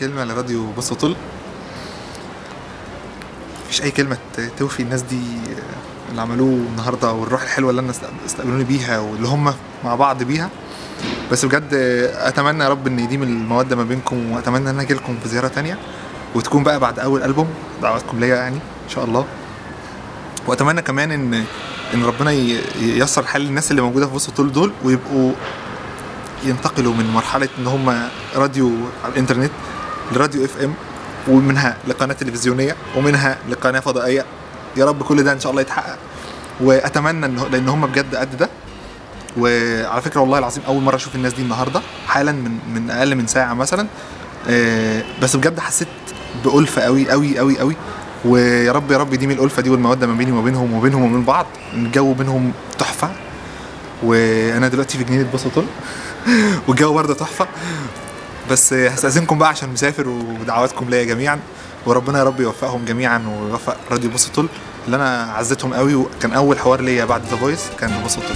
كلمة لراديو بص وطل. مفيش أي كلمة توفي الناس دي اللي عملوه النهاردة، والروح الحلوة اللي أنا استقبلوني بيها واللي هم مع بعض بيها. بس بجد أتمنى يا رب إن يديم المودة ما بينكم، وأتمنى إن أنا أجيلكم في زيارة تانية وتكون بقى بعد أول ألبوم. دعواتكم ليا يعني إن شاء الله. وأتمنى كمان إن ربنا ييسر حال الناس اللي موجودة في بص وطل دول، ويبقوا ينتقلوا من مرحلة إن هم راديو على الإنترنت لراديو FM، ومنها لقناة تلفزيونية، ومنها لقناة فضائية. يا رب كل ده إن شاء الله يتحقق. وأتمنى لأن هم بجد قد ده. وعلى فكرة والله العظيم أول مرة أشوف الناس دي النهاردة حالا من أقل من ساعة مثلا. بس بجد حسيت بألفة قوي قوي قوي قوي. ويا رب يا رب يديم الألفة دي والمودة ما بيني وبينهم وبين بعض. الجو بينهم تحفة. وأنا دلوقتي في جنينة بص وطل والجو برضه تحفة. بس هستأذنكم بقى عشان مسافر، ودعواتكم ليا جميعا. وربنا يا رب يوفقهم جميعا ويوفق راديو بص وطل اللي انا عزتهم قوي. وكان اول حوار ليا بعد ذا فويس كان بص وطل.